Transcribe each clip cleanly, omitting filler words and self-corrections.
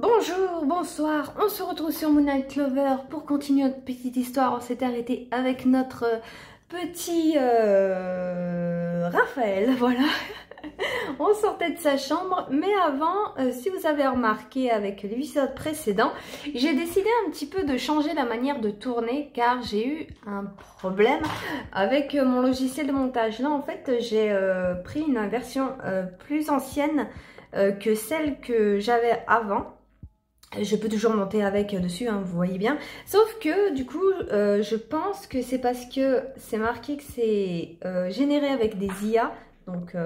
Bonjour, bonsoir, on se retrouve sur Moonlight Clover pour continuer notre petite histoire. On s'est arrêté avec notre petit Raphaël, voilà. On sortait de sa chambre, mais avant, si vous avez remarqué avec l'épisode précédent, j'ai décidé un petit peu de changer la manière de tourner car j'ai eu un problème avec mon logiciel de montage. Là en fait j'ai pris une version plus ancienne que celle que j'avais avant. Je peux toujours monter avec dessus, hein, vous voyez bien. Sauf que du coup, je pense que c'est parce que c'est marqué que c'est généré avec des IA. Donc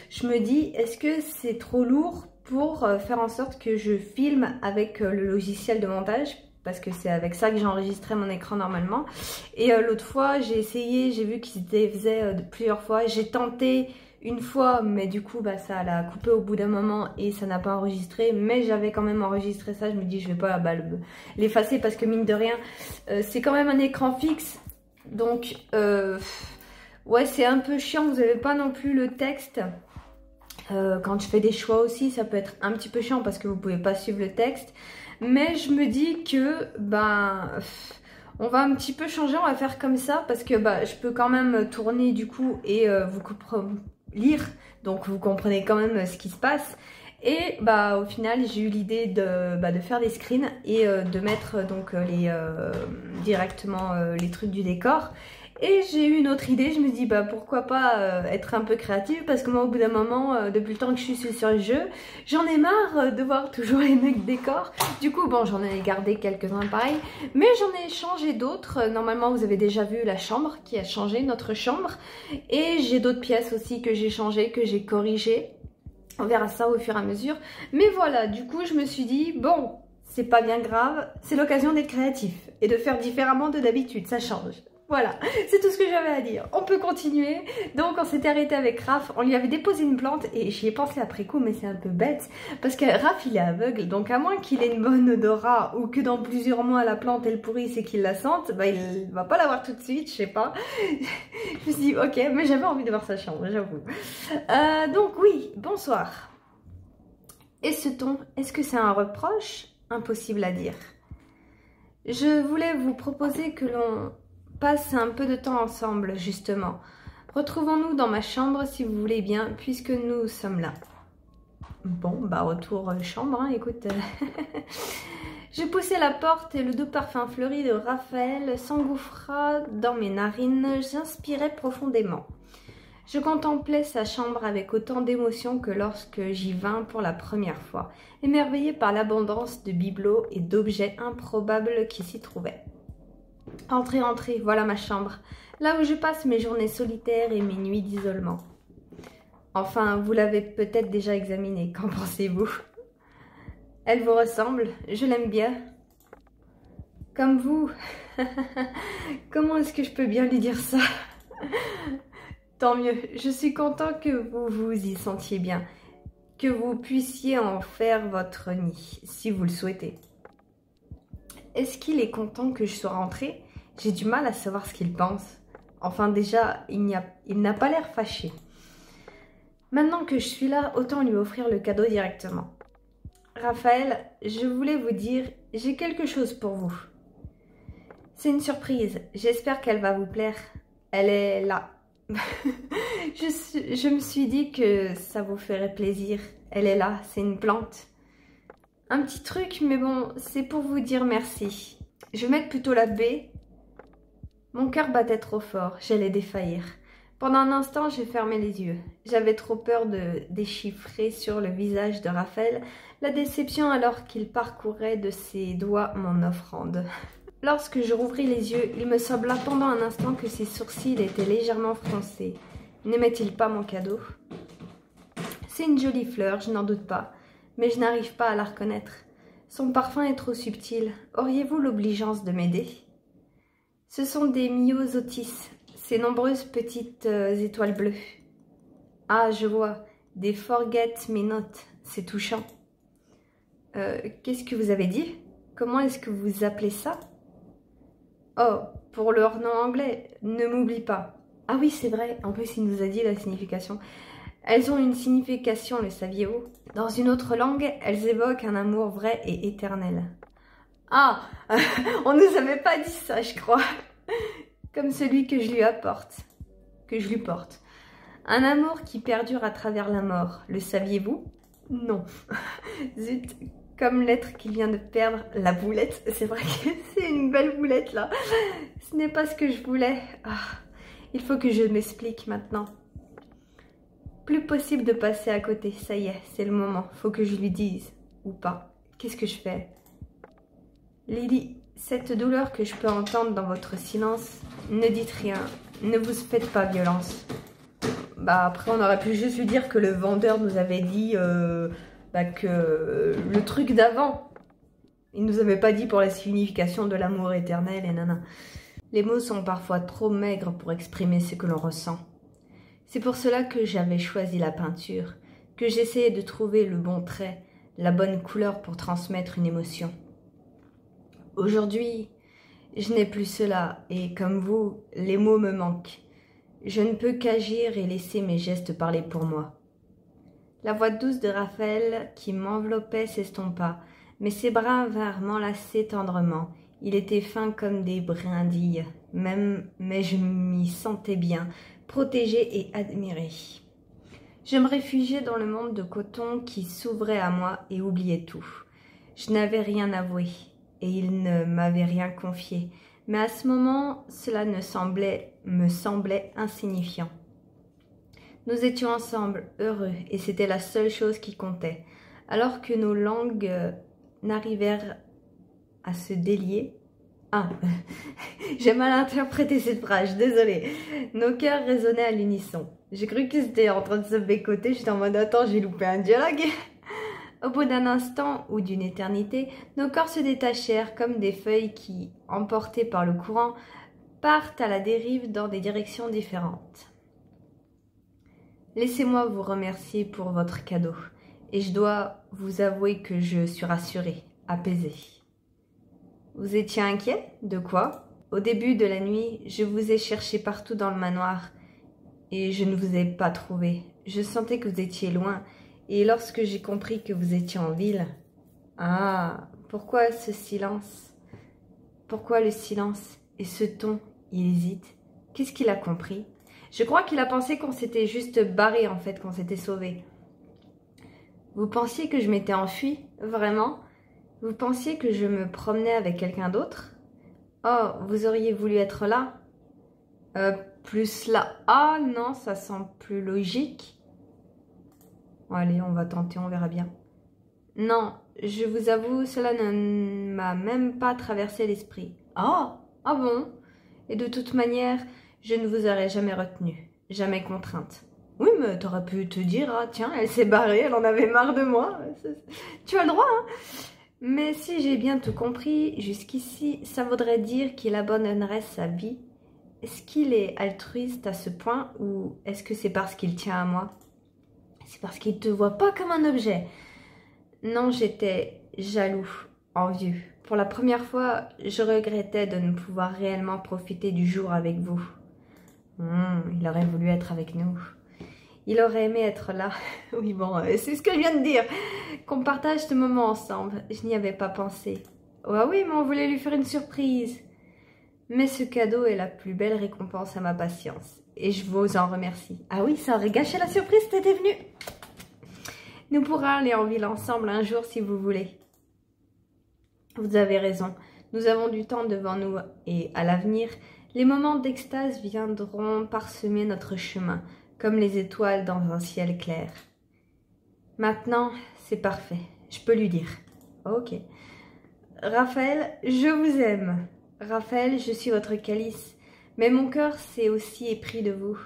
je me dis, est-ce que c'est trop lourd pour faire en sorte que je filme avec le logiciel de montage? Parce que c'est avec ça que j'ai enregistré mon écran normalement. Et l'autre fois, j'ai essayé, j'ai vu qu'ils faisaient plusieurs fois. J'ai tenté une fois, mais du coup ça l'a coupé au bout d'un moment et ça n'a pas enregistré, mais j'avais quand même enregistré ça. Je me dis je vais pas l'effacer parce que mine de rien c'est quand même un écran fixe, donc ouais, c'est un peu chiant. Vous n'avez pas non plus le texte. Quand je fais des choix aussi, ça peut être un petit peu chiant parce que vous pouvez pas suivre le texte, mais je me dis que on va un petit peu changer, on va faire comme ça parce que je peux quand même tourner du coup et lire, donc vous comprenez quand même ce qui se passe. Et au final j'ai eu l'idée de faire des screens et de mettre donc directement les trucs du décor. Et j'ai eu une autre idée, je me dis pourquoi pas être un peu créative, parce que moi au bout d'un moment, depuis le temps que je suis sur le jeu, j'en ai marre de voir toujours les mêmes décors. Du coup bon, j'en ai gardé quelques-uns pareils, mais j'en ai changé d'autres. Normalement vous avez déjà vu la chambre qui a changé, notre chambre, et j'ai d'autres pièces aussi que j'ai changées, que j'ai corrigées. On verra ça au fur et à mesure. Mais voilà, du coup je me suis dit bon, c'est pas bien grave, c'est l'occasion d'être créatif et de faire différemment de d'habitude, ça change. Voilà, c'est tout ce que j'avais à dire. On peut continuer. Donc on s'était arrêté avec Raph, on lui avait déposé une plante et j'y ai pensé après coup, mais c'est un peu bête parce que Raph il est aveugle, donc à moins qu'il ait une bonne odorat ou que dans plusieurs mois la plante elle pourrisse et qu'il la sente, il va pas la voir tout de suite, je sais pas. Je me suis dit ok, mais j'avais envie de voir sa chambre, j'avoue. Donc oui, bonsoir. Et ce ton, est-ce que c'est un reproche? Impossible à dire. Je voulais vous proposer que l'on passe un peu de temps ensemble, justement. Retrouvons-nous dans ma chambre si vous voulez bien, puisque nous sommes là. Bon, retour chambre, hein, écoute. Je poussai la porte et le doux parfum fleuri de Raphaël s'engouffra dans mes narines. J'inspirais profondément. Je contemplais sa chambre avec autant d'émotion que lorsque j'y vins pour la première fois, émerveillée par l'abondance de bibelots et d'objets improbables qui s'y trouvaient. Entrez, entrez, voilà ma chambre, là où je passe mes journées solitaires et mes nuits d'isolement. Enfin, vous l'avez peut-être déjà examinée, qu'en pensez-vous? Elle vous ressemble, je l'aime bien. Comme vous. Comment est-ce que je peux bien lui dire ça? Tant mieux, je suis content que vous vous y sentiez bien, que vous puissiez en faire votre nid, si vous le souhaitez. Est-ce qu'il est content que je sois rentrée? J'ai du mal à savoir ce qu'il pense. Enfin déjà, il n'a pas l'air fâché. Maintenant que je suis là, autant lui offrir le cadeau directement. Raphaël, je voulais vous dire, j'ai quelque chose pour vous. C'est une surprise, j'espère qu'elle va vous plaire. Elle est là. Je me suis dit que ça vous ferait plaisir. Elle est là, c'est une plante. Un petit truc, mais bon, c'est pour vous dire merci. Je vais mettre plutôt la baie. Mon cœur battait trop fort, j'allais défaillir. Pendant un instant, j'ai fermé les yeux. J'avais trop peur de déchiffrer sur le visage de Raphaël la déception alors qu'il parcourait de ses doigts mon offrande. Lorsque je rouvris les yeux, il me sembla pendant un instant que ses sourcils étaient légèrement froncés. N'aimait-il pas mon cadeau? C'est une jolie fleur, je n'en doute pas, mais je n'arrive pas à la reconnaître. Son parfum est trop subtil. Auriez-vous l'obligeance de m'aider? Ce sont des myosotis, ces nombreuses petites étoiles bleues. Ah, je vois, des forget-me-not, c'est touchant. Qu'est-ce que vous avez dit? Comment est-ce que vous appelez ça? Oh, pour leur nom anglais, ne m'oublie pas. Ah oui, c'est vrai, en plus il nous a dit la signification. Elles ont une signification, le saviez-vous? Dans une autre langue, elles évoquent un amour vrai et éternel. Ah, on ne nous avait pas dit ça, je crois. Comme celui que je lui apporte, que je lui porte. Un amour qui perdure à travers la mort. Le saviez-vous? Non. Zut, comme l'être qui vient de perdre la boulette. C'est vrai que c'est une belle boulette là. Ce n'est pas ce que je voulais. Ah, il faut que je m'explique maintenant. Plus possible de passer à côté. Ça y est, c'est le moment. Faut que je lui dise. Ou pas. Qu'est-ce que je fais? Lily, cette douleur que je peux entendre dans votre silence, ne dites rien. Ne vous faites pas violence. Bah après on aurait pu juste lui dire que le vendeur nous avait dit que le truc d'avant. Il nous avait pas dit pour la signification de l'amour éternel et nana. Les mots sont parfois trop maigres pour exprimer ce que l'on ressent. C'est pour cela que j'avais choisi la peinture, que j'essayais de trouver le bon trait, la bonne couleur pour transmettre une émotion. Aujourd'hui, je n'ai plus cela et comme vous, les mots me manquent. Je ne peux qu'agir et laisser mes gestes parler pour moi. La voix douce de Raphaël qui m'enveloppait s'estompa, mais ses bras vinrent m'enlacer tendrement. Il était fin comme des brindilles, mais je m'y sentais bien, protégée et admirée. Je me réfugiais dans le monde de coton qui s'ouvrait à moi et oubliais tout. Je n'avais rien avoué et il ne m'avait rien confié. Mais à ce moment, cela me semblait insignifiant. Nous étions ensemble, heureux, et c'était la seule chose qui comptait. Alors que nos langues n'arrivèrent à se délier... Ah, j'ai mal interprété cette phrase, désolée. Nos cœurs résonnaient à l'unisson. J'ai cru qu'ils étaient en train de se bécoter, j'étais en mode « Attends, j'ai loupé un dialogue !» Au bout d'un instant ou d'une éternité, nos corps se détachèrent comme des feuilles qui, emportées par le courant, partent à la dérive dans des directions différentes. Laissez-moi vous remercier pour votre cadeau, et je dois vous avouer que je suis rassurée, apaisée. Vous étiez inquiet? De quoi? Au début de la nuit, je vous ai cherché partout dans le manoir, et je ne vous ai pas trouvé. Je sentais que vous étiez loin, et lorsque j'ai compris que vous étiez en ville... Ah, pourquoi ce silence? Pourquoi le silence? Et ce ton, il hésite. Qu'est-ce qu'il a compris? Je crois qu'il a pensé qu'on s'était juste barré en fait, qu'on s'était sauvé. Vous pensiez que je m'étais enfuie? Vraiment? Vous pensiez que je me promenais avec quelqu'un d'autre? Oh, vous auriez voulu être là? Plus là. Ah non, ça semble plus logique. Bon, allez, on va tenter, on verra bien. Non, je vous avoue, cela ne m'a même pas traversé l'esprit. Ah, ah bon? Et de toute manière, je ne vous aurais jamais retenu, jamais contrainte. Oui, mais t'aurais pu te dire, ah tiens, elle s'est barrée, elle en avait marre de moi. Tu as le droit, hein? Mais si j'ai bien tout compris, jusqu'ici, ça voudrait dire qu'il abandonnerait sa vie. Est-ce qu'il est altruiste à ce point ou est-ce que c'est parce qu'il tient à moi? C'est parce qu'il ne te voit pas comme un objet. Non, j'étais jaloux, envieux. Pour la première fois, je regrettais de ne pouvoir réellement profiter du jour avec vous. Il aurait voulu être avec nous. Il aurait aimé être là. Oui, bon, c'est ce que je viens de dire. Qu'on partage ce moment ensemble. Je n'y avais pas pensé. Oh oui, mais on voulait lui faire une surprise. Mais ce cadeau est la plus belle récompense à ma patience. Et je vous en remercie. Ah oui, ça aurait gâché la surprise si t'étais venu. Nous pourrons aller en ville ensemble un jour si vous voulez. Vous avez raison. Nous avons du temps devant nous et à l'avenir, les moments d'extase viendront parsemer notre chemin, comme les étoiles dans un ciel clair. Maintenant, c'est parfait. Je peux lui dire. Ok. Raphaël, je vous aime. Raphaël, je suis votre calice. Mais mon cœur s'est aussi épris de vous.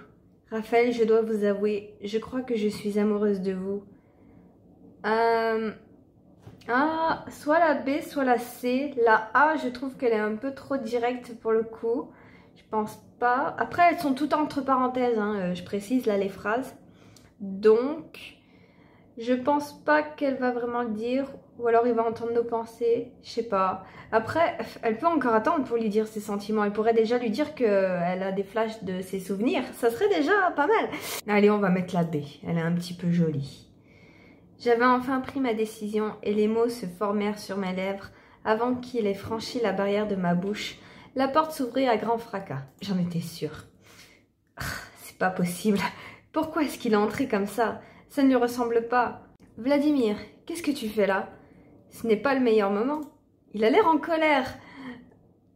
Raphaël, je dois vous avouer, je crois que je suis amoureuse de vous. Soit la B, soit la C. La A, je trouve qu'elle est un peu trop directe pour le coup. Je pense pas. Après, elles sont toutes entre parenthèses, hein, je précise là les phrases. Donc, Je pense pas qu'elle va vraiment le dire, ou alors il va entendre nos pensées, je sais pas. Après, elle peut encore attendre pour lui dire ses sentiments. Elle pourrait déjà lui dire qu'elle a des flashs de ses souvenirs. Ça serait déjà pas mal. Allez, on va mettre la B. Elle est un petit peu jolie. J'avais enfin pris ma décision et les mots se formèrent sur mes lèvres avant qu'il ait franchi la barrière de ma bouche. La porte s'ouvrit à grand fracas. J'en étais sûre. C'est pas possible. Pourquoi est-ce qu'il est entré comme ça? Ça ne lui ressemble pas. Vladimir, qu'est-ce que tu fais là? Ce n'est pas le meilleur moment. Il a l'air en colère.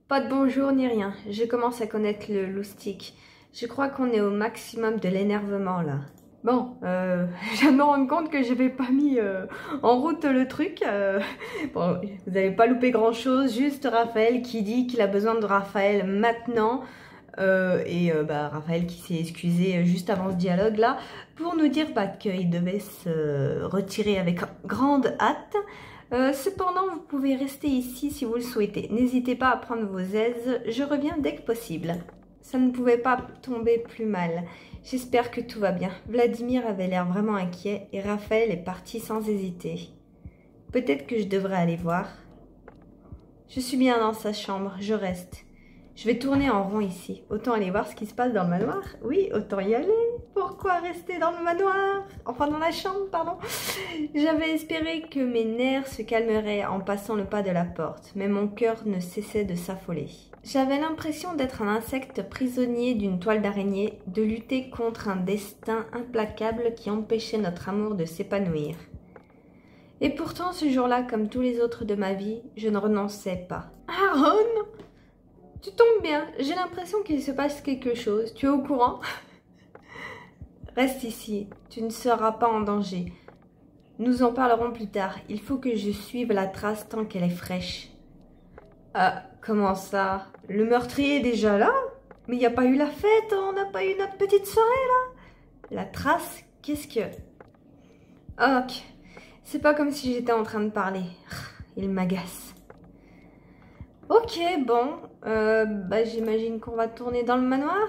Pas de bonjour ni rien. Je commence à connaître le loustic. Je crois qu'on est au maximum de l'énervement là. Bon, je viens de me rendre compte que je n'avais pas mis en route le truc. Bon, vous n'avez pas loupé grand chose, juste Raphaël qui dit qu'il a besoin de Raphaël maintenant. Raphaël qui s'est excusé juste avant ce dialogue là pour nous dire qu'il devait se retirer avec grande hâte. Cependant, vous pouvez rester ici si vous le souhaitez. N'hésitez pas à prendre vos aises, je reviens dès que possible. Ça ne pouvait pas tomber plus mal. J'espère que tout va bien. Vladimir avait l'air vraiment inquiet et Raphaël est parti sans hésiter. Peut-être que je devrais aller voir. Je suis bien dans sa chambre, je reste. Je vais tourner en rond ici. Autant aller voir ce qui se passe dans le manoir. Oui, autant y aller. Pourquoi rester dans le manoir? Enfin, dans la chambre, pardon. J'avais espéré que mes nerfs se calmeraient en passant le pas de la porte, mais mon cœur ne cessait de s'affoler. J'avais l'impression d'être un insecte prisonnier d'une toile d'araignée, de lutter contre un destin implacable qui empêchait notre amour de s'épanouir. Et pourtant, ce jour-là, comme tous les autres de ma vie, je ne renonçais pas. Aaron! Tu tombes bien, j'ai l'impression qu'il se passe quelque chose. Tu es au courant? Reste ici, tu ne seras pas en danger. Nous en parlerons plus tard. Il faut que je suive la trace tant qu'elle est fraîche. Ah, comment ça? Le meurtrier est déjà là? Mais il n'y a pas eu la fête, on n'a pas eu notre petite soirée là? La trace, qu'est-ce que... Ok, c'est pas comme si j'étais en train de parler. Il m'agace. Ok, bon, j'imagine qu'on va tourner dans le manoir.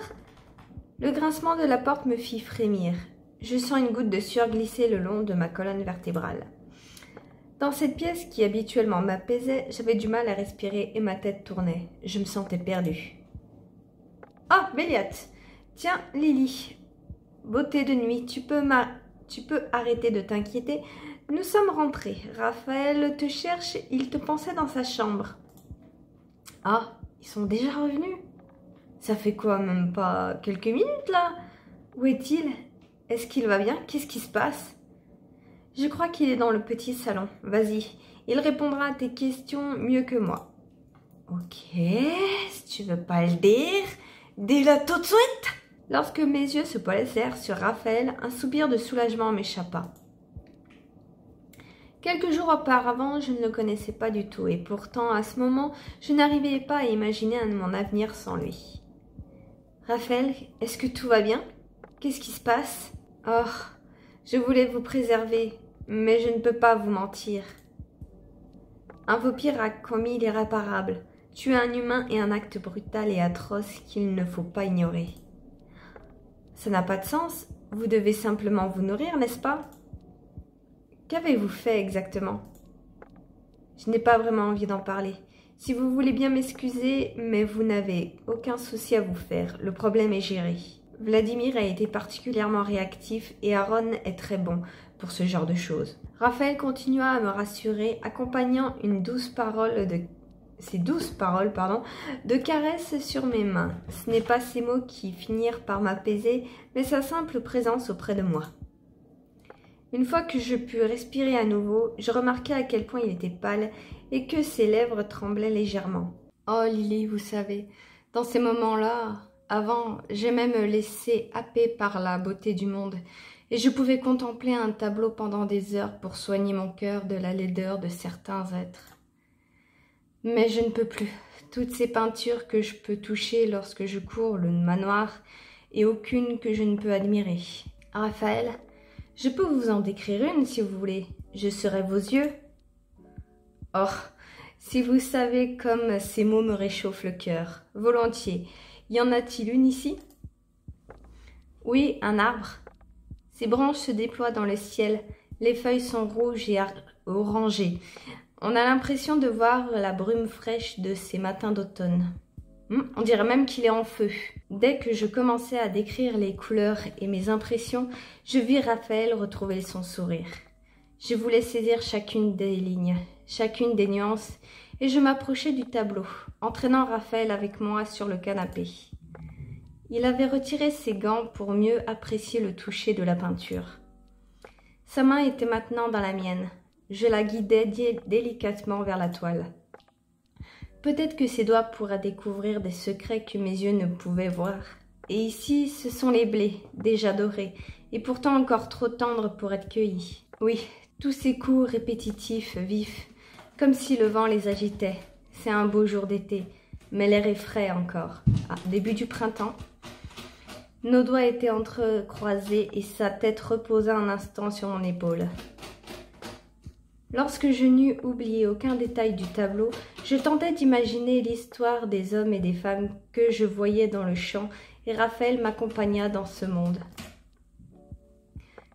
Le grincement de la porte me fit frémir. Je sens une goutte de sueur glisser le long de ma colonne vertébrale. Dans cette pièce qui habituellement m'apaisait, j'avais du mal à respirer et ma tête tournait. Je me sentais perdue. Ah, Béliat! Tiens, Lily, beauté de nuit, tu peux arrêter de t'inquiéter. Nous sommes rentrés. Raphaël te cherche, il te pensait dans sa chambre. Ah, ils sont déjà revenus? Ça fait quoi, même pas quelques minutes là? Où est-il? Est-ce qu'il va bien? Qu'est-ce qui se passe? Je crois qu'il est dans le petit salon. Vas-y, il répondra à tes questions mieux que moi. Ok, si tu veux pas le dire, dis-le tout de suite. Lorsque mes yeux se posèrent sur Raphaël, un soupir de soulagement m'échappa. Quelques jours auparavant, je ne le connaissais pas du tout et pourtant, à ce moment, je n'arrivais pas à imaginer mon avenir sans lui. Raphaël, est-ce que tout va bien? Qu'est-ce qui se passe? Oh, je voulais vous préserver, mais je ne peux pas vous mentir. Un vampire a commis l'irréparable, tué un humain et un acte brutal et atroce qu'il ne faut pas ignorer. Ça n'a pas de sens, vous devez simplement vous nourrir, n'est-ce pas? Qu'avez-vous fait exactement? Je n'ai pas vraiment envie d'en parler. Si vous voulez bien m'excuser, mais vous n'avez aucun souci à vous faire. Le problème est géré. Vladimir a été particulièrement réactif et Aaron est très bon pour ce genre de choses. Raphaël continua à me rassurer, accompagnant ces douces paroles de caresses sur mes mains. Ce n'est pas ces mots qui finirent par m'apaiser, mais sa simple présence auprès de moi. Une fois que je pus respirer à nouveau, je remarquai à quel point il était pâle et que ses lèvres tremblaient légèrement. Oh Lily, vous savez, dans ces moments-là, avant, j'aimais me laisser happer par la beauté du monde et je pouvais contempler un tableau pendant des heures pour soigner mon cœur de la laideur de certains êtres. Mais je ne peux plus. Toutes ces peintures que je peux toucher lorsque je cours le manoir et aucune que je ne peux admirer. Raphaël, je peux vous en décrire une si vous voulez. Je serai vos yeux. Oh, si vous savez comme ces mots me réchauffent le cœur. Volontiers. Y en a-t-il une ici? Oui, un arbre. Ses branches se déploient dans le ciel, Les feuilles sont rouges et orangées. On a l'impression de voir la brume fraîche de ces matins d'automne. On dirait même qu'il est en feu. Dès que je commençais à décrire les couleurs et mes impressions, je vis Raphaël retrouver son sourire. Je voulais saisir chacune des lignes, chacune des nuances, et je m'approchais du tableau, entraînant Raphaël avec moi sur le canapé. Il avait retiré ses gants pour mieux apprécier le toucher de la peinture. Sa main était maintenant dans la mienne. Je la guidais délicatement vers la toile. Peut-être que ses doigts pourraient découvrir des secrets que mes yeux ne pouvaient voir. Et ici, ce sont les blés, déjà dorés, et pourtant encore trop tendres pour être cueillis. Oui, tous ces coups répétitifs, vifs, comme si le vent les agitait. C'est un beau jour d'été, mais l'air est frais encore. Début du printemps. Nos doigts étaient entrecroisés et sa tête reposa un instant sur mon épaule. Lorsque je n'eus oublié aucun détail du tableau, je tentais d'imaginer l'histoire des hommes et des femmes que je voyais dans le champ, et Raphaël m'accompagna dans ce monde.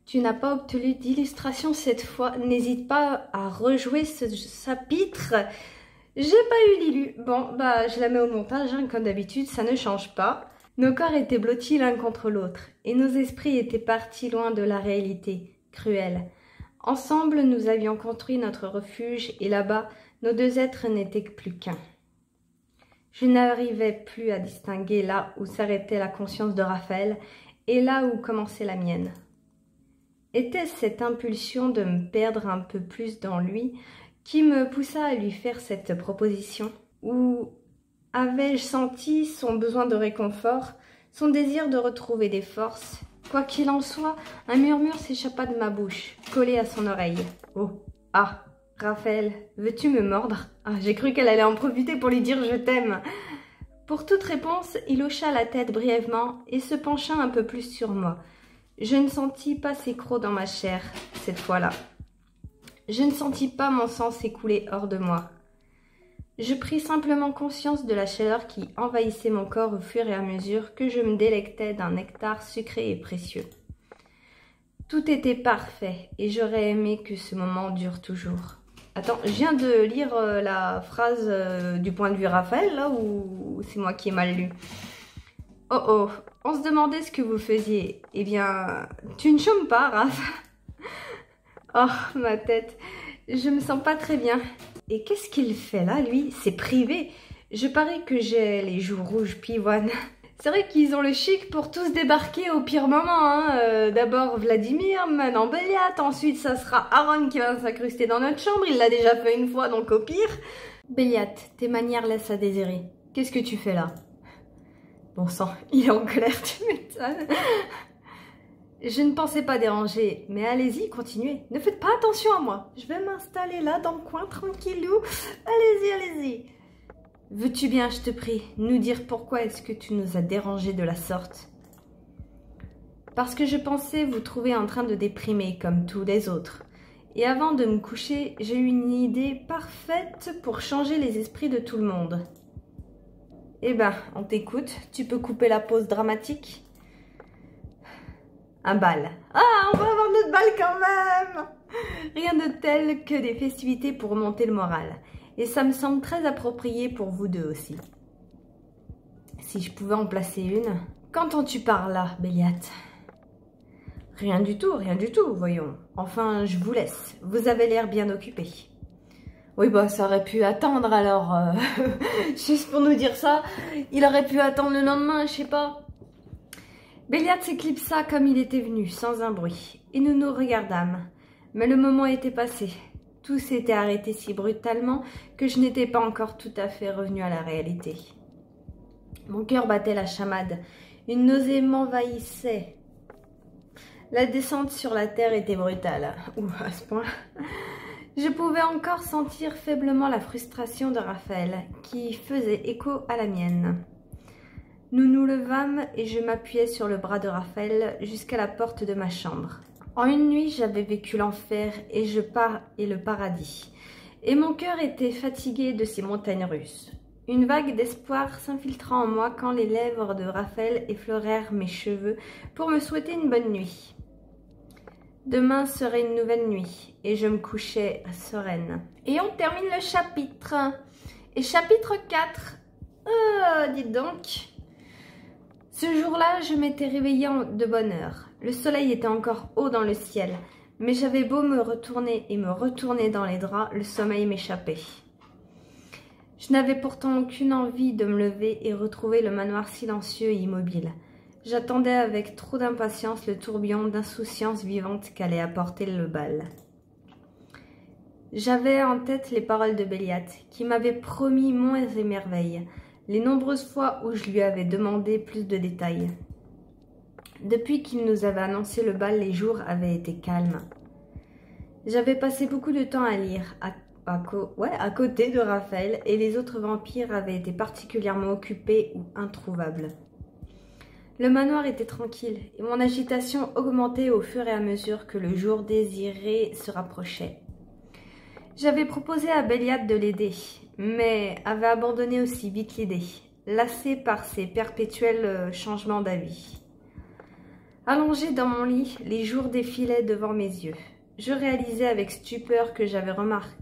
Tu n'as pas obtenu d'illustration cette fois, n'hésite pas à rejouer ce chapitre. J'ai pas eu Lilu. Bon, je la mets au montage, comme d'habitude, ça ne change pas. Nos corps étaient blottis l'un contre l'autre, et nos esprits étaient partis loin de la réalité, cruelle. Ensemble, nous avions construit notre refuge, et là-bas, nos deux êtres n'étaient plus qu'un. Je n'arrivais plus à distinguer là où s'arrêtait la conscience de Raphaël et là où commençait la mienne. Était-ce cette impulsion de me perdre un peu plus dans lui qui me poussa à lui faire cette proposition? Ou avais-je senti son besoin de réconfort, son désir de retrouver des forces? Quoi qu'il en soit, un murmure s'échappa de ma bouche, collé à son oreille. « Oh, Raphaël, veux-tu me mordre ?» J'ai cru qu'elle allait en profiter pour lui dire « je t'aime ». Pour toute réponse, il hocha la tête brièvement et se pencha un peu plus sur moi. Je ne sentis pas ses crocs dans ma chair, cette fois-là. Je ne sentis pas mon sang s'écouler hors de moi. Je pris simplement conscience de la chaleur qui envahissait mon corps au fur et à mesure que je me délectais d'un nectar sucré et précieux. Tout était parfait et j'aurais aimé que ce moment dure toujours. Attends, je viens de lire la phrase du point de vue Raphaël, là, ou c'est moi qui ai mal lu? Oh, on se demandait ce que vous faisiez. Eh bien, tu ne chômes pas, Raph. Oh, ma tête, je me sens pas très bien. Et qu'est-ce qu'il fait là, lui? C'est privé. Je parie que j'ai les joues rouges pivoines. C'est vrai qu'ils ont le chic pour tous débarquer au pire moment. D'abord Vladimir, maintenant Béliat, ensuite ça sera Aaron qui va s'incruster dans notre chambre. Il l'a déjà fait une fois, donc au pire. Béliat, tes manières laissent à désirer. Qu'est-ce que tu fais là? Bon sang, il est en colère, tu m'étonnes. Je ne pensais pas déranger, mais allez-y, continuez. Ne faites pas attention à moi. Je vais m'installer là, dans le coin, tranquillou. Allez-y, allez-y. Veux-tu bien, je te prie, nous dire pourquoi est-ce que tu nous as dérangés de la sorte? Parce que je pensais vous trouver en train de déprimer, comme tous les autres. Et avant de me coucher, j'ai eu une idée parfaite pour changer les esprits de tout le monde. Eh ben, on t'écoute. Tu peux couper la pause dramatique? Un bal. On va avoir notre bal quand même! Rien de tel que des festivités pour monter le moral. Et ça me semble très approprié pour vous deux aussi. Si je pouvais en placer une. Qu'entends-tu par là, Béliat? Rien du tout, voyons. Enfin, je vous laisse. Vous avez l'air bien occupé. Oui, ça aurait pu attendre alors. Juste pour nous dire ça, il aurait pu attendre le lendemain, je sais pas. Béliat s'éclipsa comme il était venu, sans un bruit, et nous nous regardâmes. Mais le moment était passé. Tout s'était arrêté si brutalement que je n'étais pas encore tout à fait revenue à la réalité. Mon cœur battait la chamade. Une nausée m'envahissait. La descente sur la terre était brutale. À ce point. Je pouvais encore sentir faiblement la frustration de Raphaël, qui faisait écho à la mienne. Nous nous levâmes et je m'appuyai sur le bras de Raphaël jusqu'à la porte de ma chambre. En une nuit, j'avais vécu l'enfer et le paradis. Et mon cœur était fatigué de ces montagnes russes. Une vague d'espoir s'infiltra en moi quand les lèvres de Raphaël effleurèrent mes cheveux pour me souhaiter une bonne nuit. Demain serait une nouvelle nuit et je me couchais sereine. Et on termine le chapitre. Et chapitre 4. Dites donc. Ce jour-là, je m'étais réveillée de bonne heure. Le soleil était encore haut dans le ciel, mais j'avais beau me retourner et me retourner dans les draps, le sommeil m'échappait. Je n'avais pourtant aucune envie de me lever et retrouver le manoir silencieux et immobile. J'attendais avec trop d'impatience le tourbillon d'insouciance vivante qu'allait apporter le bal. J'avais en tête les paroles de Béliat, qui m'avait promis monts et merveilles, les nombreuses fois où je lui avais demandé plus de détails. Depuis qu'il nous avait annoncé le bal, les jours avaient été calmes. J'avais passé beaucoup de temps à lire, à côté de Raphaël, et les autres vampires avaient été particulièrement occupés ou introuvables. Le manoir était tranquille, et mon agitation augmentait au fur et à mesure que le jour désiré se rapprochait. J'avais proposé à Béliat de l'aider, mais avait abandonné aussi vite l'idée, lassée par ses perpétuels changements d'avis. Allongée dans mon lit, les jours défilaient devant mes yeux. Je réalisais avec stupeur que j'avais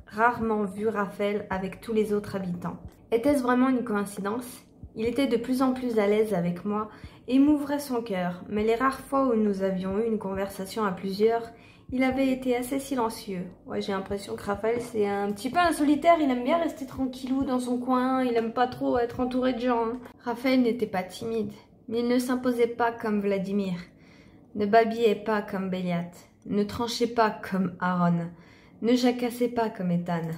rarement vu Raphaël avec tous les autres habitants. Était-ce vraiment une coïncidence? Il était de plus en plus à l'aise avec moi et m'ouvrait son cœur, mais les rares fois où nous avions eu une conversation à plusieurs, il avait été assez silencieux. Ouais, j'ai l'impression que Raphaël, c'est un petit peu un solitaire, il aime bien rester tranquillou dans son coin, il aime pas trop être entouré de gens. Raphaël n'était pas timide, mais il ne s'imposait pas comme Vladimir, ne babillait pas comme Béliat, ne tranchait pas comme Aaron, ne jacassait pas comme Ethan.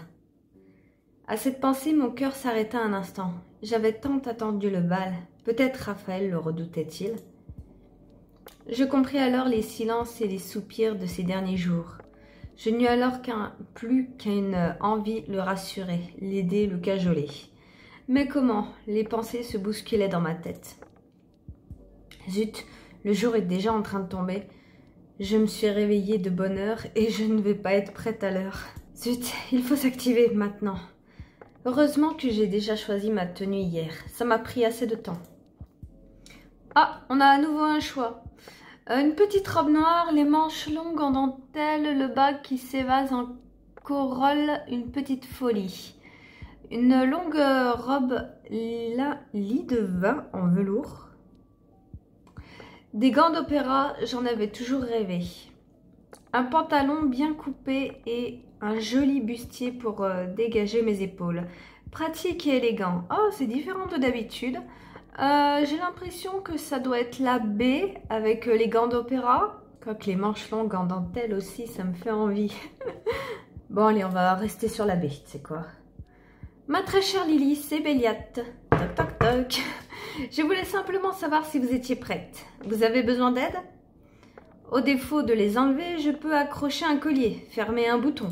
À cette pensée, mon cœur s'arrêta un instant. J'avais tant attendu le bal. Peut-être Raphaël le redoutait-il. Je compris alors les silences et les soupirs de ces derniers jours. Je n'eus alors plus qu'une envie le rassurer, l'aider, le cajoler. Mais comment? Les pensées se bousculaient dans ma tête. Zut, le jour est déjà en train de tomber. Je me suis réveillée de bonne heure et je ne vais pas être prête à l'heure. Zut, il faut s'activer maintenant. Heureusement que j'ai déjà choisi ma tenue hier. Ça m'a pris assez de temps. Ah, on a à nouveau un choix. Une petite robe noire, les manches longues en dentelle, le bas qui s'évase en corolle, une petite folie. Une longue robe lit de vin en velours. Des gants d'opéra, j'en avais toujours rêvé. Un pantalon bien coupé et un joli bustier pour dégager mes épaules. Pratique et élégant. Oh, c'est différent de d'habitude. J'ai l'impression que ça doit être la B avec les gants d'opéra. Quoique les manches longues en dentelle aussi, ça me fait envie. Bon, allez, on va rester sur la B, tu sais quoi. Ma très chère Lily, c'est Béliat. Toc, toc, toc. Je voulais simplement savoir si vous étiez prête. Vous avez besoin d'aide? Au défaut de les enlever, je peux accrocher un collier, fermer un bouton.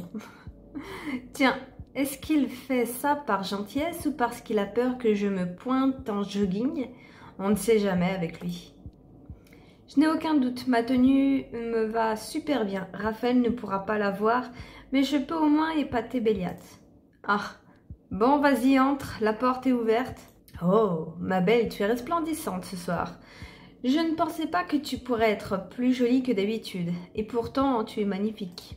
Tiens, est-ce qu'il fait ça par gentillesse ou parce qu'il a peur que je me pointe en jogging? On ne sait jamais avec lui. Je n'ai aucun doute, ma tenue me va super bien. Raphaël ne pourra pas la voir, mais je peux au moins épater Béliat. Ah, bon, vas-y, entre, la porte est ouverte. Oh, ma belle, tu es resplendissante ce soir. Je ne pensais pas que tu pourrais être plus jolie que d'habitude, et pourtant tu es magnifique.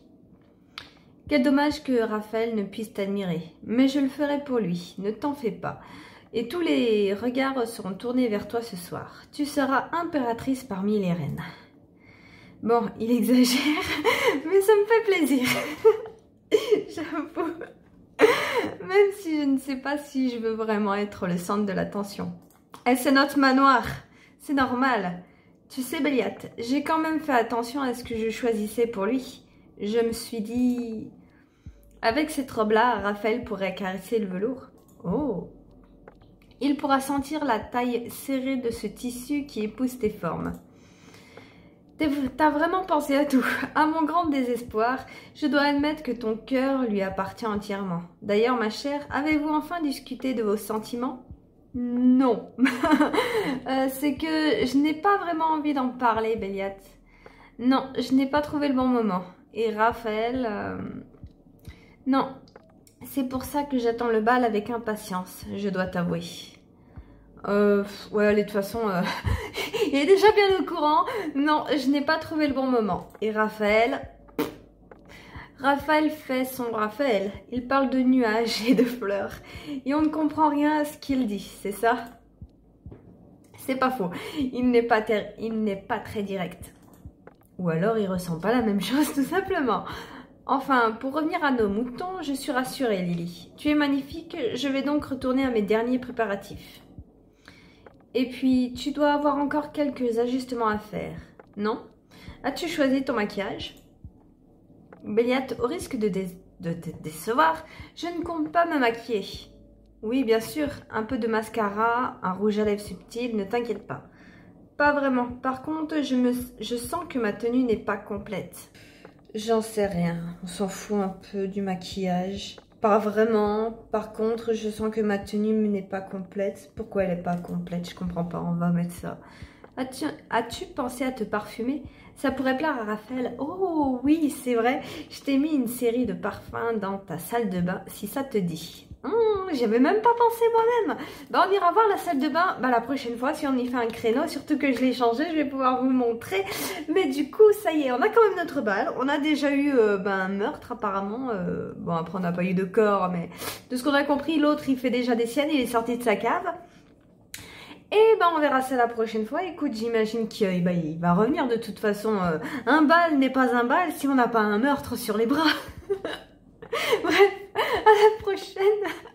Quel dommage que Raphaël ne puisse t'admirer, mais je le ferai pour lui, ne t'en fais pas. Et tous les regards seront tournés vers toi ce soir. Tu seras impératrice parmi les reines. Bon, il exagère, mais ça me fait plaisir. J'avoue. Même si je ne sais pas si je veux vraiment être le centre de l'attention. Eh, c'est notre manoir. C'est normal. Tu sais, Béliat, j'ai quand même fait attention à ce que je choisissais pour lui. Je me suis dit... Avec cette robe-là, Raphaël pourrait caresser le velours. Oh! Il pourra sentir la taille serrée de ce tissu qui épouse tes formes. T'as vraiment pensé à tout. À mon grand désespoir, je dois admettre que ton cœur lui appartient entièrement. D'ailleurs, ma chère, avez-vous enfin discuté de vos sentiments? Non. C'est que je n'ai pas vraiment envie d'en parler, Béliat. Non, je n'ai pas trouvé le bon moment. Et Raphaël... Non, c'est pour ça que j'attends le bal avec impatience, je dois t'avouer. Ouais, allez, de toute façon, Il est déjà bien au courant. Non, je n'ai pas trouvé le bon moment. Et Raphaël fait son Raphaël. Il parle de nuages et de fleurs. Et on ne comprend rien à ce qu'il dit, c'est ça? C'est pas faux. Il n'est pas très direct. Ou alors il ressent pas la même chose tout simplement. Enfin, pour revenir à nos moutons, je suis rassurée, Lily. Tu es magnifique, je vais donc retourner à mes derniers préparatifs. Et puis, tu dois avoir encore quelques ajustements à faire, non? As-tu choisi ton maquillage? Béliat, au risque de te décevoir, je ne compte pas me maquiller. Oui, bien sûr, un peu de mascara, un rouge à lèvres subtil, ne t'inquiète pas. Pas vraiment. Par contre, je sens que ma tenue n'est pas complète. J'en sais rien. On s'en fout un peu du maquillage. Pas vraiment. Par contre, je sens que ma tenue n'est pas complète. Pourquoi elle n'est pas complète? Je comprends pas. On va mettre ça. As-tu pensé à te parfumer? Ça pourrait plaire à Raphaël. Oh oui, c'est vrai. Je t'ai mis une série de parfums dans ta salle de bain, si ça te dit. J'y avais même pas pensé moi-même. Bah, on ira voir la salle de bain la prochaine fois si on y fait un créneau. Surtout que je l'ai changé, je vais pouvoir vous le montrer. Mais du coup, ça y est, on a quand même notre bal. On a déjà eu un meurtre apparemment. Bon, après on n'a pas eu de corps, mais de ce qu'on a compris, l'autre il fait déjà des siennes, il est sorti de sa cave. Et ben on verra ça la prochaine fois. Écoute, j'imagine qu'il va revenir de toute façon. Un bal n'est pas un bal si on n'a pas un meurtre sur les bras. Bref, à la prochaine.